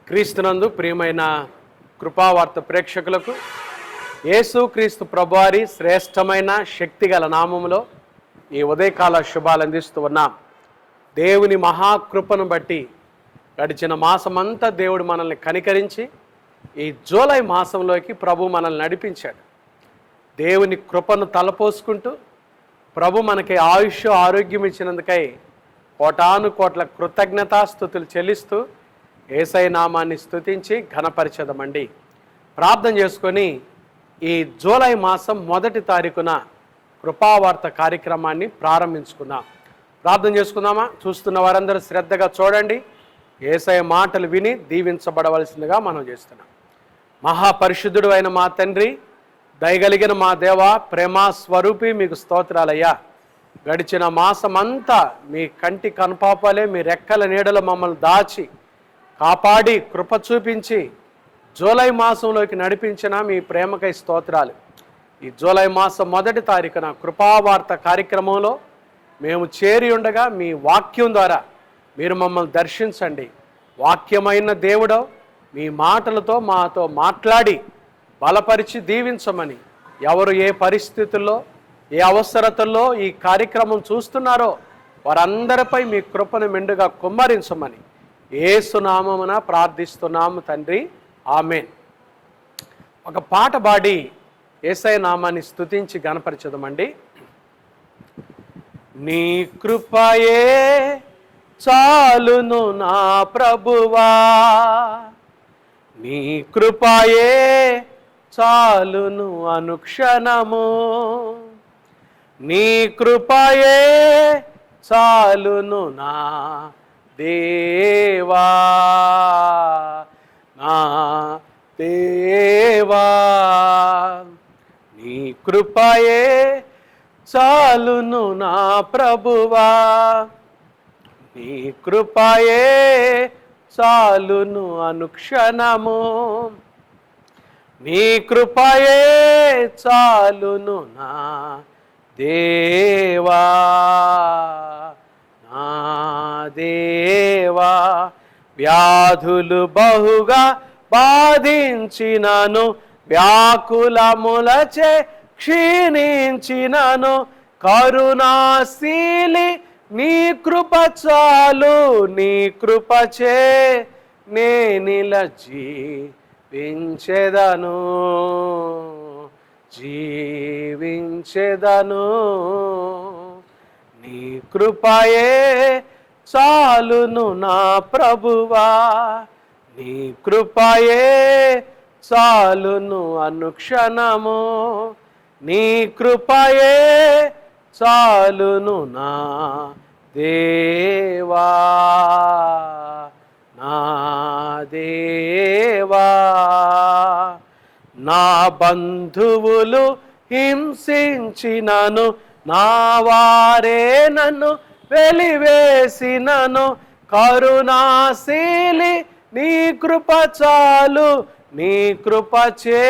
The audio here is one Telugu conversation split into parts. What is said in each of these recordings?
క్రీస్తునందు ప్రియమైన కృపావార్త ప్రేక్షకులకు యేసు క్రీస్తు ప్రభువారి శ్రేష్టమైన శక్తిగల నామములో ఈ ఉదయకాల శుభాలు అందిస్తూ ఉన్నాం. దేవుని మహాకృపను బట్టి గడిచిన మాసమంతా దేవుడు మనల్ని కనికరించి ఈ జూలై మాసంలోకి ప్రభు మనల్ని నడిపించాడు. దేవుని కృపను తలపోసుకుంటూ ప్రభు మనకి ఆయుష్ ఆరోగ్యం ఇచ్చినందుకై కోటాను కోట్ల కృతజ్ఞతాస్తుతులు చెల్లిస్తూ యేసయ్య నామాన్ని స్తుతించి ఘనపరిచెదమండి. ప్రార్థన చేసుకొని ఈ జూలై మాసం 1వ తారీఖున కృపావార్త కార్యక్రమాన్ని ప్రారంభించుకున్నాం. ప్రార్థన చేసుకుందామా? చూస్తున్న వారందరూ శ్రద్ధగా చూడండి. యేసయ్య మాటలు విని దీవించబడవలసిందిగా మనం చేస్తున్నాం. మహాపరిశుద్ధుడు అయిన మా తండ్రి, దయగలిగిన మా దేవ, ప్రేమ స్వరూపి, మీకు స్తోత్రాలయ్యా. గడిచిన మాసమంతా మీ కంటి కనుపాపలే మీ రెక్కల నీడలో మమ్మల్ని దాచి కాపాడి కృప చూపించి జూలై మాసంలోకి నడిపించిన మీ ప్రేమకై స్తోత్రాలు. ఈ జూలై మాసం 1వ తారీఖున కృపావార్త కార్యక్రమంలో మేము చేరి ఉండగా మీ వాక్యం ద్వారా మీరు మమ్మల్ని దర్శించండి. వాక్యమైన దేవుడో మీ మాటలతో మాతో మాట్లాడి బలపరిచి దీవించమని, ఎవరు ఏ పరిస్థితుల్లో ఏ అవసరతల్లో ఈ కార్యక్రమం చూస్తున్నారో వారందరిపై మీ కృపను మెండుగా కుమ్మరించమని యేసు నామమున ప్రార్థిస్తున్నాము తండ్రి, ఆమేన్. ఒక పాట పాడి యేసయ్య నామాన్ని స్తుతించి గణపరిచెదమండి. నీ కృపయే చాలును నా ప్రభువా, నీ కృపయే చాలును అనుక్షణము, నీ కృపయే చాలును నా దేవా, నా దేవా, నీ కృపయే చాలును నా ప్రభువా, నీ కృపయే చాలును అనుక్షణము, నీ కృపయే చాలును నా దేవా, నా దేవా. వ్యాధులు బహుగా బాధించినను, వ్యాకులములచే క్షీణించినను, కరుణాశీలి నీ కృప చాలు, నీ కృపచే నేనిల జీవించెదను, జీవించెదను, నీ కృపయే చాలును నా ప్రభువా, నీ కృపయే చాలును అనుక్షణము, నీ కృపయే చాలును నా దేవా, నా దేవా. నా బంధువులు హింసించినను, నా వారే నన్ను వెలివేసినను, కరుణాశీలి నీ కృప చాలు, నీ కృపచే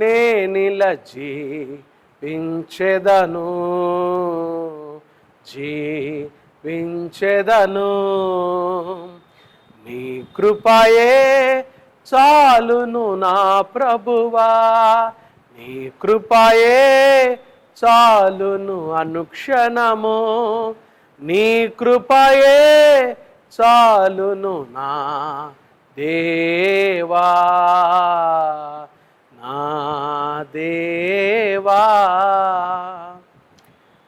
నేనిల జీవించెదను, జీవించెదను, నీ కృపయే చాలును నా ప్రభువా, నీ కృపయే చాలును అనుక్షణము, నీ కృపయే చాలును నా దేవా, నా దేవా.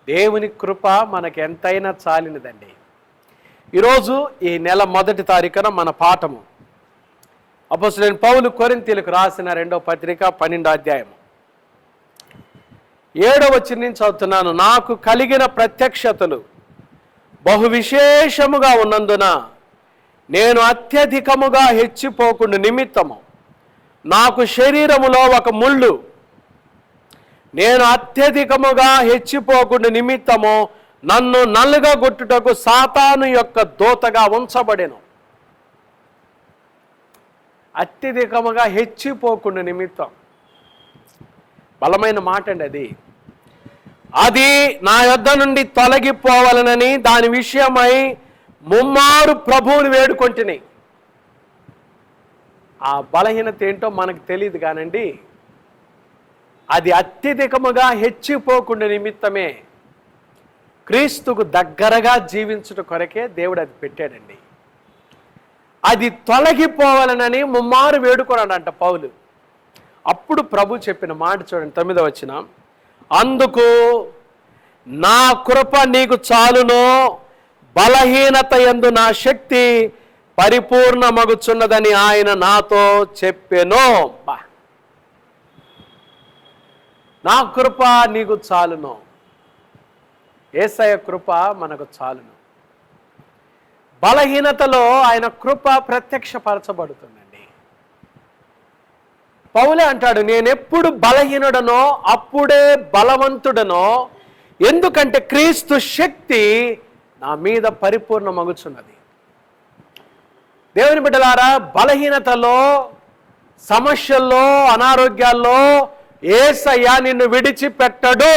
దేవుని కృప మనకు ఎంతైనా చాలినదండి. ఈరోజు ఈ నెల 1వ తారీఖున మన పాఠము అపోస్తలుడైన పౌలు కొరింథీయులకు రాసిన 2వ పత్రిక 12వ అధ్యాయం 7వ వచనం నుంచి చదువుతున్నాను. నాకు కలిగిన ప్రత్యక్షతలు బహు విశేషముగా ఉన్నందున నేను అత్యధికముగా హెచ్చిపోకుండా నిమిత్తము నాకు శరీరములో ఒక ముళ్ళు, నేను అత్యధికముగా హెచ్చిపోకుండా నిమిత్తము నన్ను నలుగగొట్టుటకు సాతాను యొక్క దూతగా ఉంచబడెను. అత్యధికముగా హెచ్చిపోకుండా నిమిత్తం. బలమైన మాట అండి అది. అది నా యొద్ద నుండి తొలగిపోవాలనని దాని విషయమై ముమ్మారు ప్రభువుని వేడుకొంటిని. ఆ బలహీనత ఏంటో మనకు తెలియదు కానండి, అది అత్యధికముగా హెచ్చిపోకుండా నిమిత్తమే క్రీస్తుకు దగ్గరగా జీవించుట కొరకే దేవుడు అది పెట్టాడండి. అది తొలగిపోవాలనని ముమ్మారు వేడుకొన్నాడంట పౌలు. అప్పుడు ప్రభు చెప్పిన మాట చూడండి, 9వ వచనం, అందుకు నా కృప నీకు చాలును, బలహీనత యందు నా శక్తి పరిపూర్ణమగుచున్నదని ఆయన నాతో చెప్పెను. నా కృప నీకు చాలును. యేసయ్య కృప మనకు చాలును. బలహీనతలో ఆయన కృప ప్రత్యక్షపరచబడుతుందండి. పౌలే అంటాడు, నేనెప్పుడు బలహీనుడనో అప్పుడే బలవంతుడనో, ఎందుకంటే క్రీస్తు శక్తి నా మీద పరిపూర్ణమగుచున్నది. దేవుని బిడ్డలారా, బలహీనతలో, సమస్యల్లో, అనారోగ్యాల్లో యేసయ్య నిన్ను విడిచిపెట్టడు.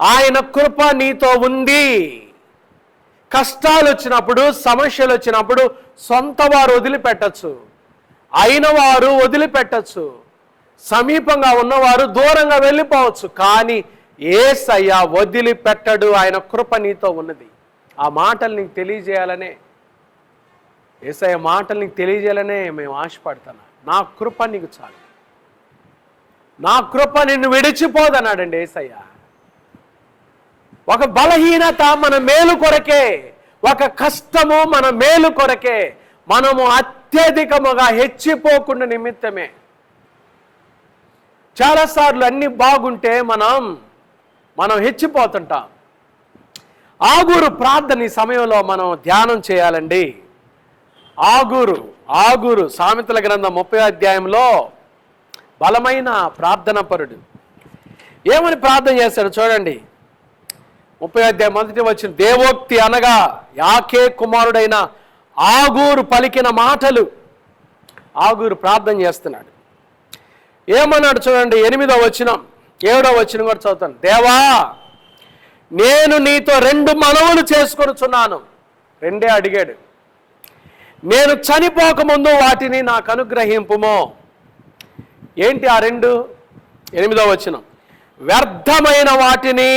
ఆయన కృప నీతో ఉంది. కష్టాలు వచ్చినప్పుడు, సమస్యలు వచ్చినప్పుడు సొంత వారు వదిలిపెట్టచ్చు, అయిన వారు వదిలిపెట్టచ్చు, సమీపంగా ఉన్నవారు దూరంగా వెళ్ళిపోవచ్చు, కానీ యేసయ్య వదిలిపెట్టడు. ఆయన కృప నీతో ఉన్నది. ఆ మాటలు నీకు తెలియజేయాలనే, యేసయ్య మాటలు నీకు తెలియజేయాలనే మేము ఆశపడతాను. నా కృప నీకు చాలు, నా కృప నిన్ను విడిచిపోదన్నాడండి యేసయ్య. ఒక బలహీనత మన మేలు కొరకే, ఒక కష్టము మన మేలు కొరకే, మనము అత్యధికముగా హెచ్చిపోకుండా నిమిత్తమే. చాలాసార్లు అన్ని బాగుంటే మనం హెచ్చిపోతుంటాం. ఆగూరు ప్రార్థన ఈ సమయంలో మనం ధ్యానం చేయాలండి. ఆగూరు సామెతల గ్రంథం 30వ అధ్యాయంలో బలమైన ప్రార్థన పరుడు ఏమని ప్రార్థన చేశాడు చూడండి. 30వ అధ్యాయం 1వ వచనం, దేవోక్తి అనగా యాకే కుమారుడైన ఆగూరు పలికిన మాటలు. ఆగూరు ప్రార్థన చేస్తున్నాడు. ఏమన్నాడు చూడండి, 8వ వచనం 7వ వచనం కూడా చదువుతాను. దేవా, నేను నీతో 2 మనవులు చేసుకొనుచున్నాను. 2 అడిగాడు. నేను చనిపోకముందు వాటిని నాకు అనుగ్రహింపుమో. ఏంటి ఆ 2? 8వ వచనం, వ్యర్థమైన వాటిని,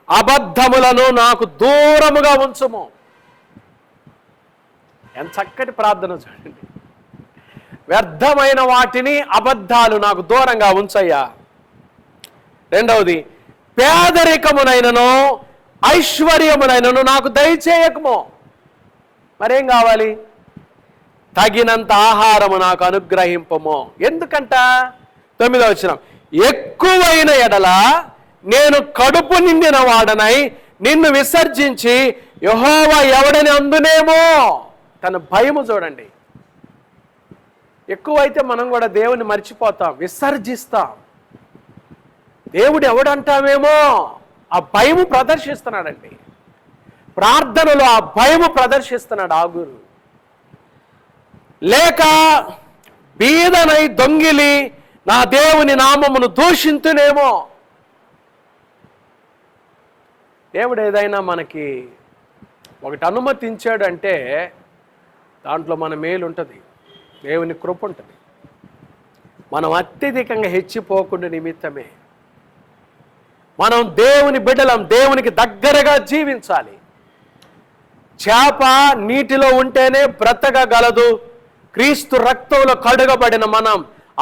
అబద్ధములను నాకు దూరముగా ఉంచుము. ఎంత చక్కటి ప్రార్థన చూడండి. వ్యర్థమైన వాటిని, అబద్ధాలు నాకు దూరంగా ఉంచయ్యా. 2వది, పేదరికమునైనను ఐశ్వర్యమునైనను నాకు దయచేయకము. మరేం కావాలి? తగినంత ఆహారము నాకు అనుగ్రహింపము. ఎందుకంట? 9వ వచనం, ఎక్కువైన ఎడల నేను కడుపు నిండిన వాడనై నిన్ను విసర్జించి యెహోవా ఎవడని అందునేమో. తన భయము చూడండి. ఎక్కువైతే మనం కూడా దేవుని మర్చిపోతాం, విసర్జిస్తాం. దేవుడు ఎవడంటామేమో ఆ భయము ప్రదర్శిస్తున్నాడండి. ప్రార్థనలో ఆ భయము ప్రదర్శిస్తున్నాడు ఆగూరు. లేక బీదనై దొంగిలి నా దేవుని నామమును దూషింతునేమో. దేవుడు ఏదైనా మనకి ఒకటి అనుమతించాడు అంటే దాంట్లో మన మేలు ఉంటుంది, దేవుని కృప ఉంటుంది. మనం అత్యధికంగా హెచ్చిపోకుండా నిమిత్తమే మనం దేవుని బిడ్డలం, దేవునికి దగ్గరగా జీవించాలి. చేప నీటిలో ఉంటేనే బ్రతకగలదు. క్రీస్తు రక్తంలో కడుగబడిన మనం,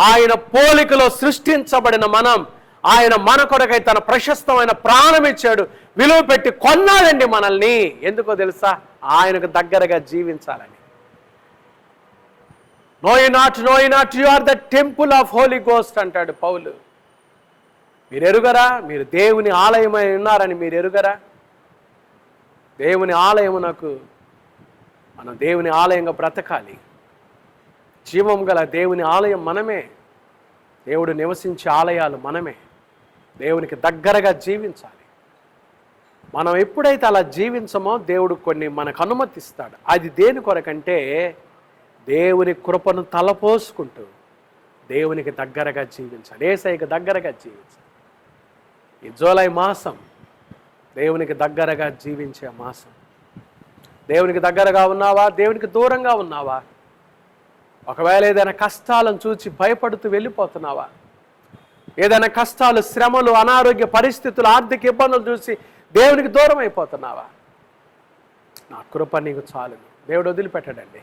ఆయన పోలికలో సృష్టించబడిన మనం, ఆయన మన కొరకై తన ప్రశస్తమైన ప్రాణం ఇచ్చాడు, విలువ పెట్టి కొన్నాడండి మనల్ని. ఎందుకో తెలుసా? ఆయనకు దగ్గరగా జీవించాలని. No you not you are the temple of holy ghost అంటాడు పౌలు. మీరు ఎరుగరా? మీరు దేవుని ఆలయమై ఉన్నారని మీరు ఎరుగరా? దేవుని ఆలయమునకు మనం దేవుని ఆలయంగా బ్రతకాలి. జీవం గల దేవుని ఆలయం మనమే. దేవుడు నివసించే ఆలయాలు మనమే. దేవునికి దగ్గరగా జీవించాలి. మనం ఎప్పుడైతే అలా జీవించమో దేవుడు కొన్ని మనకు అనుమతిస్తాడు. అది దేని కొరకంటే దేవుని కృపను తలపోసుకుంటూ దేవునికి దగ్గరగా జీవించాలి, యేసయ్యకి దగ్గరగా జీవించాలి. ఈ జూలై మాసం దేవునికి దగ్గరగా జీవించే మాసం. దేవునికి దగ్గరగా ఉన్నావా, దేవునికి దూరంగా ఉన్నావా? ఒకవేళ ఏదైనా కష్టాలను చూచి భయపడుతూ వెళ్ళిపోతున్నావా? ఏదైనా కష్టాలు, శ్రమలు, అనారోగ్య పరిస్థితులు, ఆర్థిక ఇబ్బందులు చూసి దేవునికి దూరం అయిపోతున్నావా? నా కృప నీకు చాలు. దేవుడు వదిలిపెట్టాడండి.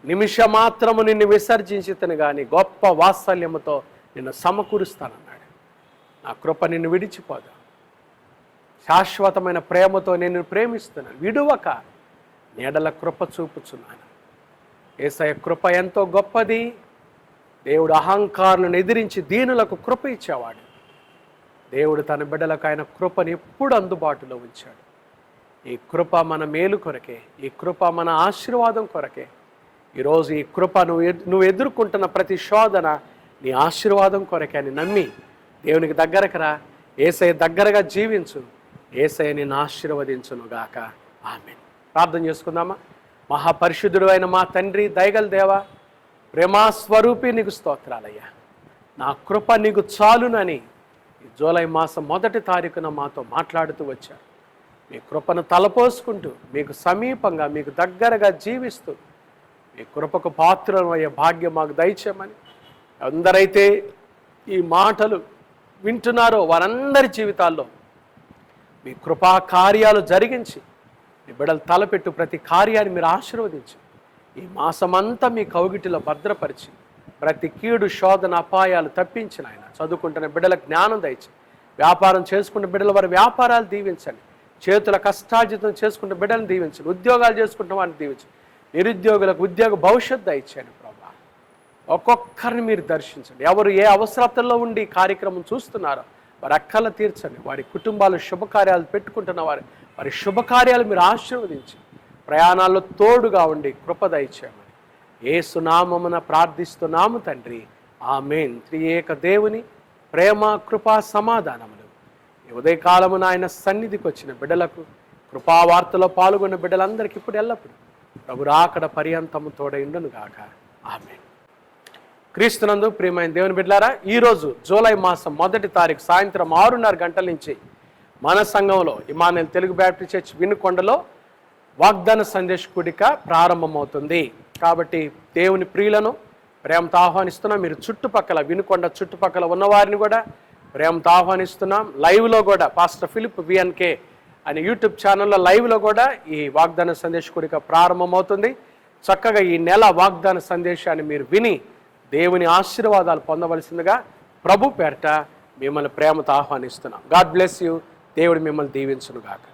నిమిషమాత్రము నిన్ను విసర్జించితను కానీ గొప్ప వాత్సల్యముతో నిన్ను సమకూరుస్తానన్నాడు. నా కృప నిన్ను విడిచిపోదా. శాశ్వతమైన ప్రేమతో నేను ప్రేమిస్తున్నాను, విడువక నీడల కృప చూపుచున్నాను. యేసయ్య కృప ఎంతో గొప్పది. దేవుడు అహంకారులను ఎదిరించి దీనులకు కృప ఇచ్చేవాడు. దేవుడు తన బిడ్డలకు ఆయన కృపను ఎప్పుడు అందుబాటులో ఉంచాడు. ఈ కృప మన మేలు కొరకే, ఈ కృప మన ఆశీర్వాదం కొరకే. ఈరోజు ఈ కృప నువ్వు ఎదుర్కొంటున్న ప్రతి శోధన నీ ఆశీర్వాదం కొరకే అని నమ్మి దేవునికి దగ్గరకు రా. యేసయ్య దగ్గరగా జీవించు. యేసయ్య నిన్ను ఆశీర్వదించునుగాక. ఆమేన్. ప్రార్థన చేసుకుందామా? మహాపరిశుద్ధుడు అయిన మా తండ్రి, దయగల దేవా, ప్రేమాస్వరూపి, నీకు స్తోత్రాలయ్యా. నా కృప నీకు చాలునని ఈ జూలై మాసం 1వ తారీఖున మాతో మాట్లాడుతూ వచ్చారు. మీ కృపను తలపోసుకుంటూ మీకు సమీపంగా, మీకు దగ్గరగా జీవిస్తూ మీ కృపకు పాత్రమయ్యే భాగ్యం మాకు దయచేయమని, అందరైతే ఈ మాటలు వింటున్నారో వారందరి జీవితాల్లో మీ కృపా కార్యాలు జరిగించి మీ బిడ్డలు తలపెట్టు ప్రతి కార్యాన్ని మీరు ఆశీర్వదించి ఈ మాసమంతా మీ కౌగిటిలో భద్రపరిచి ప్రతి కీడు, శోధన, అపాయాలు తప్పించిన ఆయన చదువుకుంటున్న బిడ్డలకు జ్ఞానం దయచి, వ్యాపారం చేసుకున్న బిడ్డల వారి వ్యాపారాలు దీవించండి, చేతుల కష్టార్జితం చేసుకుంటే బిడ్డలను దీవించండి, ఉద్యోగాలు చేసుకుంటున్న వారిని దీవించండి, నిరుద్యోగులకు ఉద్యోగ భవిష్యత్తు దయచేయండి ప్రభా. ఒక్కొక్కరిని మీరు దర్శించండి. ఎవరు ఏ అవసరతల్లో ఉండి కార్యక్రమం చూస్తున్నారో వారి అక్కలు తీర్చండి. వారి కుటుంబాలు శుభకార్యాలు పెట్టుకుంటున్న వారి శుభకార్యాలు మీరు ఆశీర్వదించి ప్రయాణాల్లో తోడుగా ఉండి కృప దయచేయమని యేసు నామమున ప్రార్థిస్తున్నాము తండ్రి. ఆమేన్. త్రియేక దేవుని ప్రేమ, కృపా, సమాధానములు ఈ ఉదయకాలమున ఆయన సన్నిధికి వచ్చిన బిడ్డలకు, కృపావార్తలో పాల్గొన్న బిడ్డలందరికీ ఇప్పుడు ఎల్లప్పుడు ప్రభు రాకడ పర్యంతము తోడైండును గాక. ఆమేన్. క్రీస్తునందు ప్రియమైన దేవుని బిడ్డలారా, ఈరోజు జూలై మాసం 1వ తారీఖు సాయంత్రం 6:30 గంటల నుంచి మన సంఘంలో ఇమానుయేల్ తెలుగు బ్యాప్టిస్ట్ చర్చ్ వినుకొండలో వాగ్దాన సందేశ కూడిక ప్రారంభమవుతుంది. కాబట్టి దేవుని ప్రియులను ప్రేమతో ఆహ్వానిస్తున్నాం. మీరు చుట్టుపక్కల, వినుకొండ చుట్టుపక్కల ఉన్నవారిని కూడా ప్రేమతో ఆహ్వానిస్తున్నాం. లైవ్లో కూడా పాస్టర్ ఫిలిప్ VNK అనే యూట్యూబ్ ఛానల్లో లైవ్లో కూడా ఈ వాగ్దాన సందేశ కూడిక ప్రారంభమవుతుంది. చక్కగా ఈ నెల వాగ్దాన సందేశాన్ని మీరు విని దేవుని ఆశీర్వాదాలు పొందవలసిందిగా ప్రభు పేరట మిమ్మల్ని ప్రేమతో ఆహ్వానిస్తున్నాం. God bless you. దేవుడు మిమ్మల్ని దీవించును గాక.